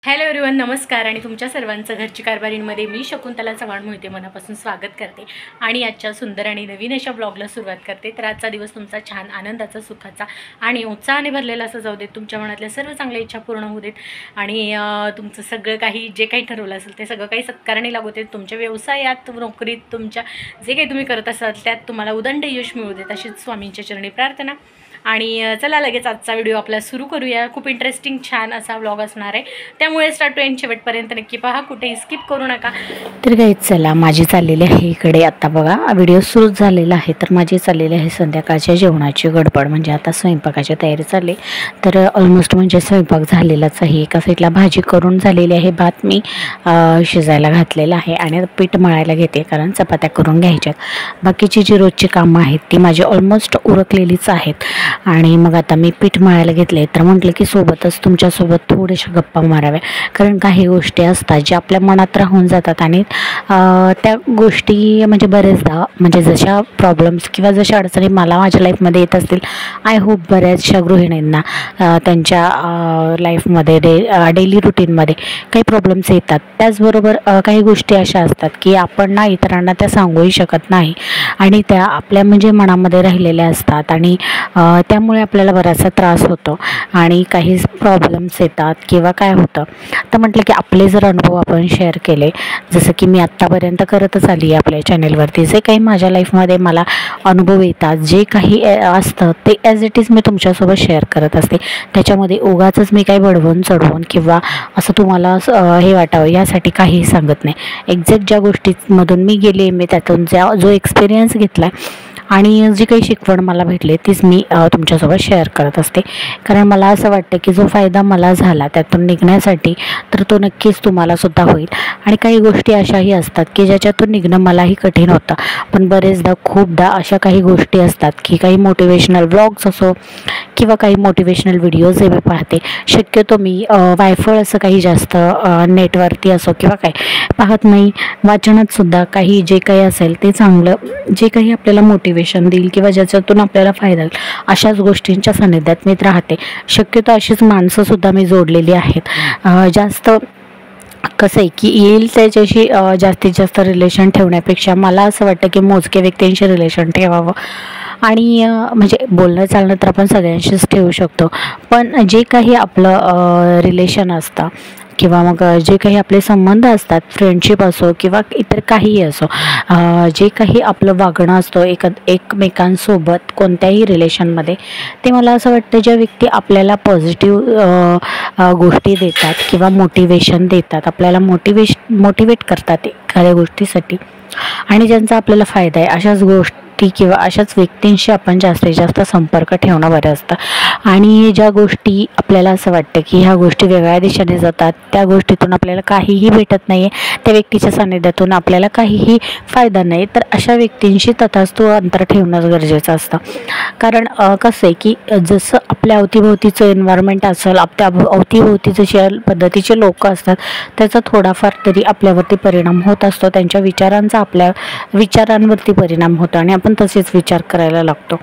Hello everyone, नमस्कार आणि तुमच्या सर्वांचं घरची कारभारींमध्ये मी शकुंतला चव्हाण मोहिते मनापासून स्वागत करते आणि आजच्या सुंदर आणि नवीन अशा ब्लॉगला सुरुवात करते। तर आजचा दिवस तुमचा छान आनंदाचा, सुखाचा आणि उत्साहाने भरलेला असं जाऊ देत। तुमच्या मनातल्या सर्व चांगल्या इच्छा पूर्ण होऊ देत आणि तुमचं सगळं काही जे काही ठरवलं असेल ते सगळं काही सत्कारणी लागू देत। तुमच्या व्यवसायात, नोकरीत, तुमच्या जे काही तुम्ही करत असाल त्यात तुम्हाला उदंड यश मिळू देत अशीच स्वामींच्या चरणी प्रार्थना। आणि चला लगेच आजचा व्हिडिओ आपला सुरू करूया। खूप इंटरेस्टिंग छान असा व्लॉग असणार आहे, त्यामुळे स्टार्ट टू एंड शेवटपर्यंत नक्की पहा, कुठेही स्किप करू नका। तर काही चला माझी चाललेली आहे इकडे आता बघा व्हिडिओ सुरू झालेला आहे। तर माझी चाललेली आहे संध्याकाळच्या जेवणाची गडबड, म्हणजे आता स्वयंपाकाची तयारी चालली। तर ऑलमोस्ट म्हणजे स्वयंपाक झालेलाच आहे। एका साईडला भाजी करून झालेली आहे, भात मी शिजायला घातलेला आहे आणि पीठ मळायला घेते कारण चपात्या करून घ्यायच्यात। बाकीची जी रोजची कामं आहेत ती माझी ऑलमोस्ट उरकलेलीच आहेत आणि मग आता मी पीठ मळायला घेतले। तर म्हटलं की सोबतच तुमच्यासोबत थोड्याशा गप्पा माराव्या, कारण काही गोष्टी असतात ज्या आपल्या मनात राहून जातात आणि त्या गोष्टी म्हणजे बरेचदा म्हणजे जशा प्रॉब्लेम्स किंवा जशा अडचणी मला माझ्या लाईफमध्ये येत असतील, आय होप बऱ्याचशा गृहिणींना त्यांच्या लाईफमध्ये डेली रुटीनमध्ये काही प्रॉब्लेम्स येतात। त्याचबरोबर काही गोष्टी अशा असतात की आपण ना इतरांना त्या सांगूही शकत नाही आणि त्या आपल्या म्हणजे मनामध्ये राहिलेल्या असतात आणि त्यामुळे आपल्याला बराचसा त्रास होतो आणि काही प्रॉब्लेम्स येतात किंवा काय होतं। तर म्हटलं की आपले जर अनुभव आपण शेअर केले, जसं की मी आत्तापर्यंत करतच आली आहे आपल्या चॅनेलवरती, जे काही माझ्या लाईफमध्ये मला अनुभव येतात, जे काही असतं ते ॲज इट इज मी तुमच्यासोबत शेअर करत असते। त्याच्यामध्ये उगाचच मी काही बडवून चढवून किंवा असं तुम्हाला हे वाटावं यासाठी काहीही सांगत नाही। एक्झॅक्ट ज्या गोष्टींमधून मी गेले, मी त्यातून जो एक्सपिरियन्स घेतला आणि जी काही शिकवण मला भेटली तीच मी तुमच्यासोबत शेअर करत असते। कारण मला असं वाटतं की जो फायदा मला झाला त्यातून निघण्यासाठी तर तो नक्कीच तुम्हाला सुद्धा होईल। आणि काही गोष्टी अशाही असतात की ज्याच्यातून निघणं मलाही कठीण होतं, पण बरेचदा खूपदा अशा काही गोष्टी असतात की काही मोटिवेशनल ब्लॉग्स असो किंवा काही मोटिवेशनल व्हिडिओज हे मी पाहते। शक्यतो मी वायफळ असं काही जास्त नेटवरती असो किंवा काय पाहत नाही। वाचनात सुद्धा काही जे काही असेल ते चांगलं, जे काही आपल्याला मोटिवेशन देईल किंवा ज्याच्यातून आपल्याला फायदा होईल अशाच गोष्टींच्या सानिध्यात मी राहते। शक्यतो अशीच माणसंसुद्धा मी जोडलेली आहेत। जास्त कसं आहे की येईल त्याच्याशी जास्तीत जास्त रिलेशन ठेवण्यापेक्षा मला असं वाटतं की मोजके व्यक्तींशी रिलेशन ठेवावं आणि म्हणजे बोलणं चालणं तर आपण सगळ्यांशीच ठेवू शकतो, पण जे काही आपलं रिलेशन असतं किंवा मग जे काही आपले संबंध असतात, फ्रेंडशिप असो किंवा इतर काहीही असो, जे काही आपलं वागणं असतं एकमेकांसोबत कोणत्याही रिलेशनमध्ये, ते मला असं वाटतं ज्या व्यक्ती आपल्याला पॉझिटिव्ह गोष्टी देतात किंवा मोटिवेशन देतात, आपल्याला मोटिवेट करतात एखाद्या गोष्टीसाठी आणि ज्यांचा आपल्याला फायदा आहे, अशाच गोष्टी किंवा अशाच व्यक्तींशी आपण जास्तीत जास्त संपर्क ठेवणं बरं असतं। आणि ज्या गोष्टी आपल्याला असं वाटतं की ह्या गोष्टी वेगळ्या दिशेने जातात, त्या गोष्टीतून आपल्याला काहीही भेटत नाही आहे, त्या व्यक्तीच्या सानिध्यातून आपल्याला काहीही फायदा नाही, तर अशा व्यक्तींशी तथास्तु अंतर ठेवणं गरजेचं असतं। कारण कसं आहे की जसं आपल्या अवतीभोवतीचं एन्व्हायरमेंट असेल, आपल्या अवतीभोवती जशा पद्धतीचे लोक असतात त्याचा थोडाफार तरी आपल्यावरती परिणाम होत असतो, त्यांच्या विचारांचा आपल्या विचारांवरती परिणाम होतो आणि आपण तसेच विचार करायला लागतो।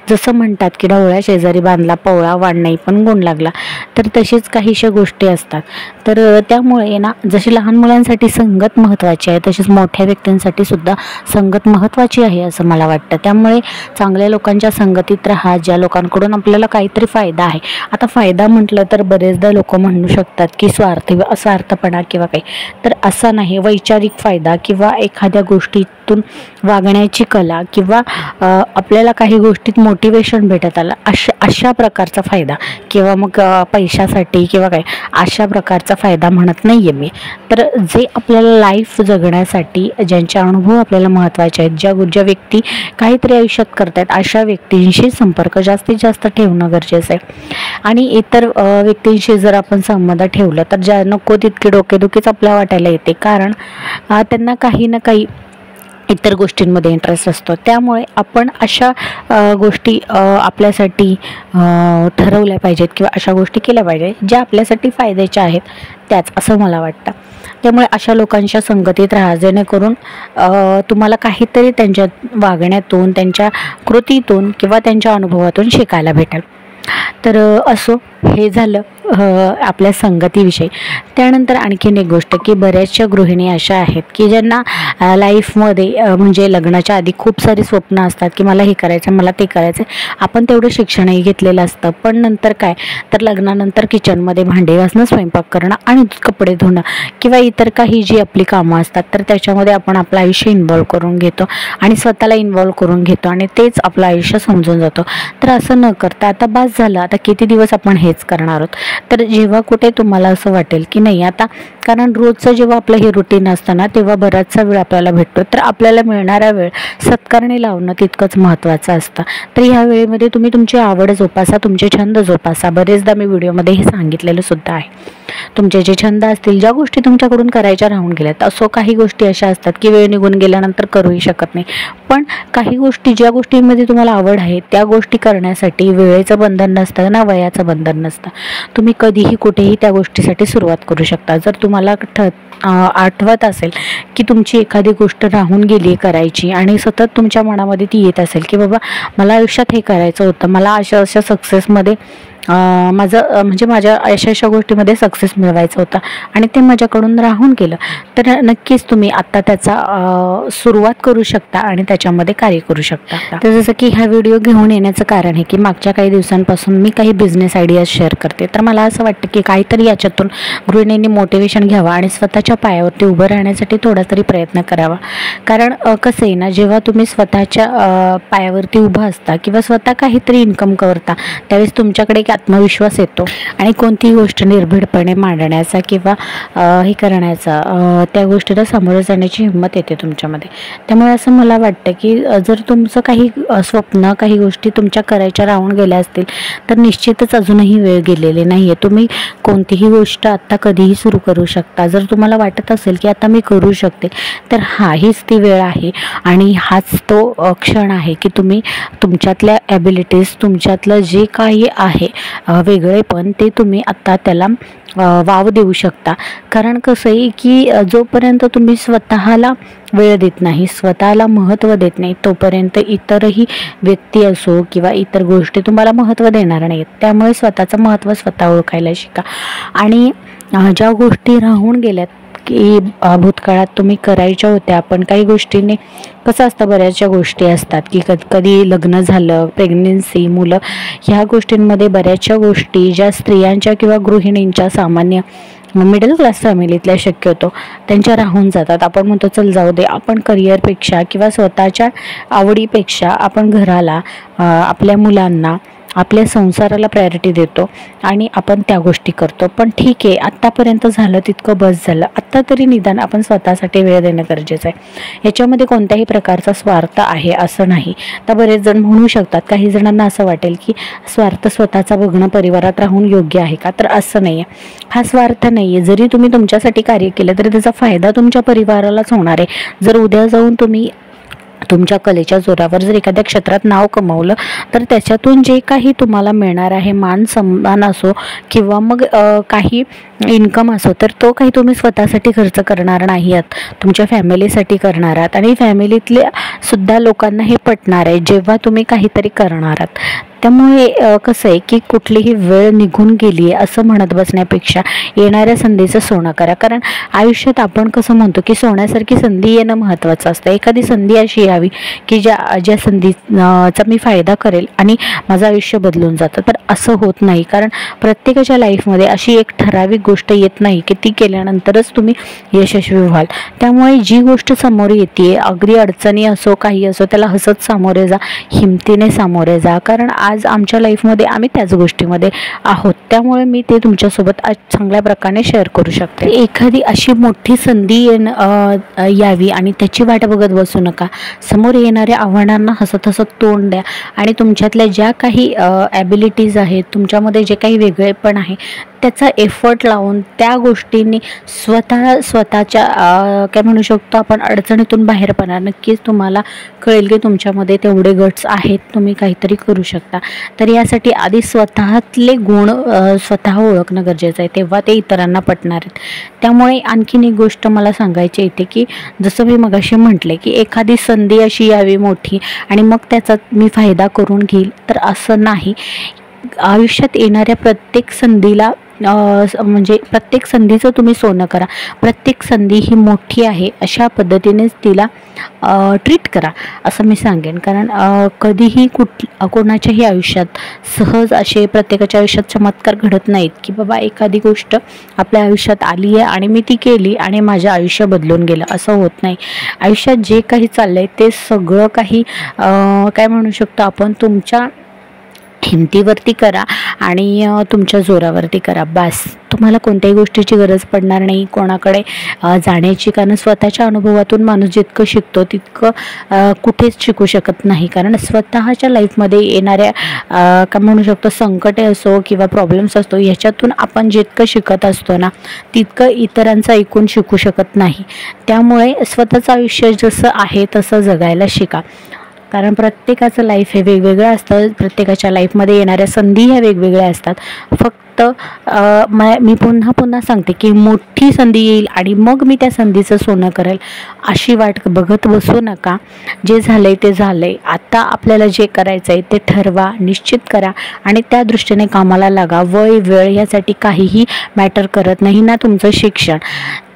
जसं म्हणतात की ढवळ्या शेजारी बांधला पवळा वाढ नाही पण गुण लागला, तर तशीच काहीशा गोष्टी असतात। तर त्यामुळे ना जशी लहान मुलांसाठी संगत महत्त्वाची आहे तशीच मोठ्या व्यक्तींसाठी सुद्धा संगत महत्त्वाची आहे असं मला वाटतं। त्यामुळे चांगल्या लोकांच्या संगतीत राहा, ज्या लोकांकडून आपल्याला काहीतरी फायदा आहे। आता फायदा म्हटलं तर बरेचदा लोक म्हणू शकतात की स्वार्थपणा किंवा काही, तर असा नाही। वैचारिक फायदा किंवा एखाद्या गोष्टीतून वागण्याची कला किंवा आपल्याला काही गोष्टीत मोटिवेशन भेटत आलं अशा प्रकारचा फायदा किंवा मग पैशासाठी किंवा काय अशा प्रकारचा फायदा म्हणत नाही आहे मी। तर जे आपल्याला लाईफ जगण्यासाठी ज्यांचे अनुभव आपल्याला महत्त्वाचे आहेत, ज्या व्यक्ती काहीतरी आयुष्यात करतात, अशा व्यक्तींशी संपर्क जास्तीत जास्त ठेवणं गरजेचं आहे। आणि इतर व्यक्तींशी जर आपण संबंध ठेवलं तर ज्या नको तितकी डोकेदुखीच आपल्याला वाटायला येते, कारण त्यांना काही ना काही इतर गोष्टींमध्ये इंटरेस्ट असतो। त्यामुळे आपण अशा गोष्टी आपल्यासाठी ठरवल्या पाहिजेत किंवा अशा गोष्टी केल्या पाहिजेत ज्या आपल्यासाठी फायद्याच्या आहेत त्याच, असं मला वाटतं। त्यामुळे अशा लोकांच्या संगतीत राहा जेणेकरून तुम्हाला काहीतरी त्यांच्या वागण्यातून, त्यांच्या कृतीतून किंवा त्यांच्या अनुभवातून शिकायला भेटेल। तर असो, हे झालं आपल्या संगतीविषयी. त्यानंतर आणखीन एक गोष्ट की बऱ्याचशा गृहिणी अशा आहेत की ज्यांना लाईफमध्ये म्हणजे लग्नाच्या आधी खूप सारी स्वप्न असतात की मला हे करायचं, मला ते करायचं. आपण तेवढं शिक्षणही घेतलेलं असतं, पण नंतर काय तर लग्नानंतर किचनमध्ये भांडे घासणं, स्वयंपाक करणं आणि कपडे धुणं किंवा इतर काही जी आपली कामं असतात तर त्याच्यामध्ये आपण आपलं आयुष्य इन्व्हॉल्व करून घेतो आणि स्वतःला इन्व्हॉल्व करून घेतो आणि तेच आपलं आयुष्य समजून जातो. तर असं न करता आता बस झालं, आता किती दिवस आपण हेच करणार आहोत. तर जेव्हा कुठे तुम्हाला असं वाटेल की नाही आता, कारण रोजचं जेव्हा आपलं हे रुटीन असतं ना तेव्हा बराचसा वेळ आपल्याला भेटतो, तर आपल्याला मिळणारा वेळ सत्कारणी लावणं तितकंच महत्त्वाचं असतं. तर ह्या वेळेमध्ये तुम्ही तुमची आवड जोपासा, तुमचे छंद जोपासा. बरेचदा मी व्हिडिओमध्ये हे सांगितलेलं सुद्धा आहे. तुमचे जे छंद असतील, ज्या गोष्टी तुमच्याकडून करायच्या राहून गेल्यात, असो काही गोष्टी अशा असतात की वेळ निघून गेल्यानंतर करूही शकत नाही, पण काही गोष्टी ज्या गोष्टींमध्ये तुम्हाला आवड आहे त्या गोष्टी करण्यासाठी वेळेचं बंधन नसतं ना वयाचं बंधन नसतं. तुम्ही कधीही कुठेही त्या गोष्टीसाठी सुरुवात करू शकता. जर तुम्हाला आठवत असेल की तुमची एखादी गोष्ट राहून गेली करायची आणि सतत तुमच्या मनामध्ये ती येत असेल की बाबा मला आयुष्यात हे करायचं होतं, मला अशा अशा सक्सेसमध्ये माझ्या अशा गोष्टीमध्ये सक्सेस मिळवायचा होता आणि ते माझ्याकडून राहून गेलं, तर नक्कीच तुम्ही आत्ता त्याचा सुरुवात करू शकता आणि त्याच्यामध्ये कार्य करू शकता. तर जसं की हा व्हिडिओ घेऊन येण्याचं कारण आहे की मागच्या काही दिवसांपासून मी काही बिझनेस आयडियाज शेअर करते. तर मला असं वाटतं की काहीतरी याच्यातून गृहिणींनी मोटिवेशन घ्यावं आणि स्वतःच्या पायावरती उभं राहण्यासाठी थोडा तरी प्रयत्न करावा. कारण कसं आहे ना, जेव्हा तुम्ही स्वतःच्या पायावरती उभं असता किंवा स्वतः काहीतरी इन्कम करता त्यावेळेस तुमच्याकडे एक आत्मविश्वास येतो आणि कोणतीही गोष्ट निर्भीडपणे मांडण्याचा किंवा हे करण्याचा त्या गोष्टीला सामोरं जाण्याची हिंमत येते तुमच्यामध्ये. त्यामुळे असं मला वाटतं की जर तुमचं काही स्वप्न, काही गोष्टी तुमच्या करायच्या राहून गेल्या असतील तर निश्चितच अजूनही वेळ गेलेली नाही आहे. तुम्ही कोणतीही गोष्ट आत्ता कधीही सुरू करू शकता. जर तुम्हाला वाटत असेल की आता मी करू शकते तर हीच ती वेळ आहे आणि हाच तो क्षण आहे की तुम्ही तुमच्यातल्या ॲबिलिटीज, तुमच्यातलं जे काही आहे वेगळेपण ते तुम्ही आत्ता त्याला वाव देऊ शकता. कारण कसं आहे की जोपर्यंत तुम्ही स्वतःला वेळ देत नाही, स्वतःला महत्त्व देत नाही, तोपर्यंत इतरही व्यक्ती असो किंवा इतर गोष्टी तुम्हाला महत्त्व देणार नाहीत. त्यामुळे स्वतःचं महत्त्व स्वतः ओळखायला शिका आणि ज्या गोष्टी राहून गेल्यात की भूतकाळात तुम्ही करायच्या होत्या पण काही गोष्टींनी, कसं असतं बऱ्याचशा गोष्टी असतात की कधी लग्न झालं, प्रेग्नन्सी, मुलं, ह्या गोष्टींमध्ये बऱ्याचशा गोष्टी ज्या स्त्रियांच्या किंवा गृहिणींच्या सामान्य मिडल क्लास फॅमिलीतल्या शक्यतो त्यांच्या राहून जातात. आपण म्हणतो चल जाऊ दे, आपण करिअरपेक्षा किंवा स्वतःच्या आवडीपेक्षा आपण घराला, आपल्या मुलांना, आपल्या संसाराला प्रायोरिटी देतो आणि आपण त्या गोष्टी करतो. पण ठीक आहे, आत्तापर्यंत झालं तितकं बस झालं, आत्ता तरी निदान आपण स्वतःसाठी वेळ देणं गरजेचं आहे. याच्यामध्ये कोणत्याही प्रकारचा स्वार्थ आहे असं नाही. तर बरेच जण म्हणू शकतात, काही जणांना असं वाटेल की स्वार्थ स्वतःचा बघणं परिवारात राहून योग्य आहे का, तर असं नाही आहे. हा स्वार्थ नाही आहे. जरी तुम्ही तुमच्यासाठी कार्य केलं तरी त्याचा फायदा तुमच्या परिवारालाच होणार आहे. जर उद्या जाऊन तुम्ही तुमच्या कलेच्या जोरावर जर एखाद्या क्षेत्रात नाव कमवलं तर त्याच्यातून जे काही तुम्हाला मिळणार आहे, मान सन्मान असो किंवा मग काही इन्कम असो, तर तो काही तुम्ही स्वतःसाठी खर्च करणार नाही आहात, तुमच्या फॅमिलीसाठी करणार आहात आणि फॅमिलीतल्या सुद्धा लोकांना हे पटणार आहे जेव्हा तुम्ही काहीतरी करणार आहात. त्यामुळे कसं आहे की कुठलीही वेळ निघून गेली आहे असं म्हणत बसण्यापेक्षा येणाऱ्या संधीचं सोनं करा. कारण आयुष्यात आपण कसं म्हणतो की सोन्यासारखी संधी येणं महत्त्वाचं असतं. एखादी संधी अशी यावी की ज्या संधीचा मी फायदा करेल आणि माझं आयुष्य बदलून जातं. तर असं होत नाही, कारण प्रत्येकाच्या लाईफमध्ये अशी एक ठराविक गोष्ट येत नाही की ती केल्यानंतरच तुम्ही यशस्वी व्हाल. त्यामुळे जी गोष्ट समोर येते, अगदी अडचणी असो काही असो, त्याला हसत सामोरे जा, हिमतीने सामोरे जा. कारण आज आमच्या लाईफमध्ये आम्ही त्याच गोष्टीमध्ये आहोत, त्यामुळे मी ते तुमच्यासोबत आज चांगल्या प्रकारे शेअर करू शकते. एखादी अशी मोठी संधी यावी आणि त्याची वाट बघत बसू नका. समोर येणाऱ्या आव्हानांना हसत हसत तोंड द्या आणि तुमच्यातल्या ज्या काही ॲबिलिटीज आहेत, तुमच्यामध्ये जे काही वेगळेपण आहे त्याचा एफर्ट लावून त्या गोष्टींनी स्वतःच्या काय म्हणू शकतो आपण अडचणीतून बाहेर पडणार. नक्कीच तुम्हाला कळेल की तुमच्यामध्ये तेवढे गट्स आहेत, तुम्ही काहीतरी करू शकता. तर यासाठी आधी स्वतःतले गुण स्वतः ओळखणं गरजेचं आहे, तेव्हा ते इतरांना पटणार आहेत. त्यामुळे आणखीन एक गोष्ट मला सांगायची येते की जसं मी मगाशी म्हटले की एखादी संधी अशी यावी मोठी आणि मग त्याचा मी फायदा करून घेईल, तर असं नाही. आयुष्यात येणाऱ्या प्रत्येक संधीला म्हणजे प्रत्येक संधीचं तुम्ही सोनं करा. प्रत्येक संधी ही मोठी आहे अशा पद्धतीनेच तिला ट्रीट करा असं मी सांगेन. कारण कधीही कोणाच्याही आयुष्यात सहज असे प्रत्येकाच्या आयुष्यात चमत्कार घडत नाहीत की बाबा एखादी गोष्ट आपल्या आयुष्यात आली आहे आणि मी ती केली आणि माझं आयुष्य बदलून गेलं, असं होत नाही. आयुष्यात जे काही चाललं आहे ते सगळं काही काय म्हणू शकतो आपण, तुमच्या हिमतीवरती करा आणि तुमच्या जोरावरती करा. बस, तुम्हाला कोणत्याही गोष्टीची गरज पडणार नाही कोणाकडे जाण्याची. कारण स्वतःच्या अनुभवातून माणूस जितकं शिकतो तितकं कुठेच शिकू शकत नाही. कारण स्वतःच्या लाईफमध्ये येणाऱ्या काय म्हणू शकतो संकटे असो किंवा प्रॉब्लेम्स असतो, ह्याच्यातून आपण जितकं शिकत असतो ना तितकं इतरांचं ऐकून शिकू शकत नाही. त्यामुळे स्वतःचं आयुष्य जसं आहे तसं जगायला शिका. कारण प्रत्येकाचं लाईफ हे वेगवेगळं असतं. प्रत्येकाच्या लाईफमध्ये येणाऱ्या संधी ह्या वेगवेगळ्या असतात. फक्त मी पुन्हा पुन्हा सांगते की मोठी संधी येईल आणि मग मी त्या संधीचं सोनं करेल अशी वाट बघत बसू नका. जे झालंय ते झालंय. आता आपल्याला जे करायचं आहे ते ठरवा, निश्चित करा आणि त्या दृष्टीने कामाला लागा. वय वेळ यासाठी काहीही मॅटर करत नाही ना तुमचं शिक्षण.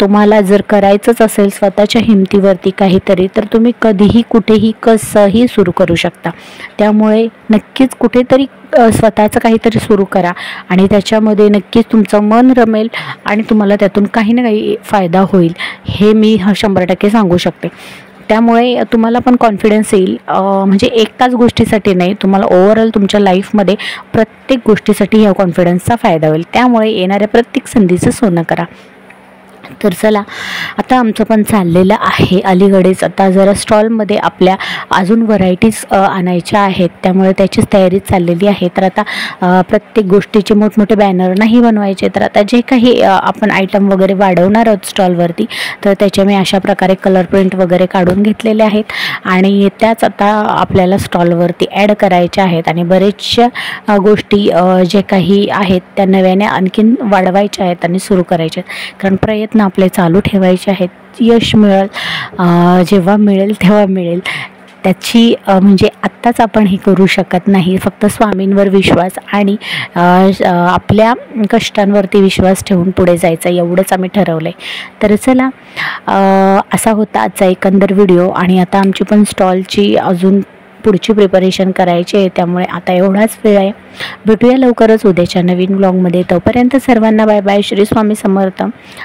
तुम्हाला जर करायचंच असेल स्वतःच्या हिमतीवरती काहीतरी तर तुम्ही कधीही कुठेही कसंही सुरू करू शकता. त्यामुळे नक्कीच कुठेतरी स्वतःचं काहीतरी सुरू करा आणि त्याच्यामध्ये नक्कीच तुमचं मन रमेल आणि तुम्हाला त्यातून काही ना काही फायदा होईल, हे मी 100% सांगू शकते. त्यामुळे तुम्हाला पण कॉन्फिडन्स येईल. म्हणजे एकाच गोष्टीसाठी नाही, तुम्हाला ओव्हरऑल तुमच्या लाईफमध्ये प्रत्येक गोष्टीसाठी ह्या कॉन्फिडन्सचा फायदा होईल. त्यामुळे येणाऱ्या प्रत्येक संधीचं सोनं करा. तर चला, आता आमचं पण चाललेलं आहे अलीकडेच. आता जरा स्टॉलमध्ये आपल्या अजून व्हरायटीज आणायच्या आहेत, त्यामुळे त्याचीच तयारी चाललेली आहे. तर आता प्रत्येक गोष्टीचे मोठमोठे बॅनर नाही बनवायचे, तर आता जे काही आपण आयटम वगैरे वाढवणार आहोत स्टॉलवरती तर त्याचे मी अशा प्रकारे कलर प्रिंट वगैरे काढून घेतलेले आहेत आणि त्याच आता आपल्याला स्टॉलवरती ॲड करायच्या आहेत. आणि बरेचशा गोष्टी जे काही आहेत त्या नव्याने आणखीन वाढवायच्या आहेत आणि सुरू करायच्या आहेत. कारण प्रयत्न आपले चालू ठेवायचे आहेत. यश मिळेल जेव्हा मिळेल तेव्हा मिळेल, त्याची म्हणजे आत्ताच आपण हे करू शकत नाही. फक्त स्वामींवर विश्वास आणि आपल्या कष्टांवरती विश्वास ठेवून पुढे जायचं, एवढंच आम्ही ठरवलं आहे. तर चला, असा होता आजचा एकंदर व्हिडिओ. आणि आता आमची पण स्टॉलची अजून पुढची प्रिपरेशन करायची आहे, त्यामुळे आता एवढाच वेळ आहे. भेटूया लवकरच उद्याच्या नवीन व्लॉगमध्ये. तोपर्यंत सर्वांना बाय बाय. श्री स्वामी समर्थ.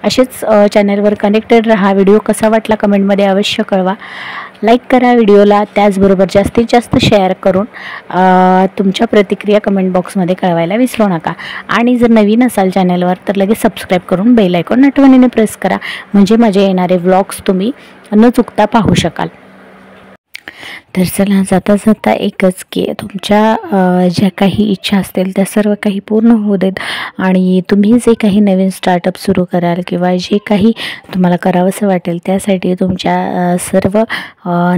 असेच चॅनलवर कनेक्टेड राहा. व्हिडिओ कसा वाटला कमेंटमध्ये अवश्य कळवा. लाईक करा व्हिडिओला, त्याचबरोबर जास्तीत जास्त शेअर करून तुमच्या प्रतिक्रिया कमेंट बॉक्समध्ये कळवायला विसरू नका. आणि जर नवीन असाल चॅनलवर तर लगेच सबस्क्राईब करून बेल आयकॉन आठवणीने प्रेस करा, म्हणजे माझे येणारे व्लॉग्स तुम्ही न चुकता पाहू शकाल. तर चला, जाता जाता एकच की तुमच्या ज्या काही इच्छा असतील त्या सर्व काही पूर्ण होऊ देत. आणि तुम्ही जे काही नवीन स्टार्टअप सुरू कराल किंवा जे काही तुम्हाला करावंसं वाटेल त्यासाठी तुमच्या सर्व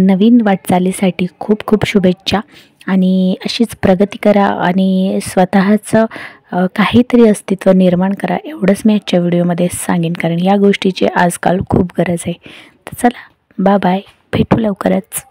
नवीन वाटचालीसाठी खूप खूप शुभेच्छा. आणि अशीच प्रगती करा आणि स्वतःचं काहीतरी अस्तित्व निर्माण करा, एवढंच मी आजच्या व्हिडिओमध्ये सांगेन. कारण या गोष्टीची आजकाल खूप गरज आहे. तर चला, बाय बाय. भेटू लवकरच.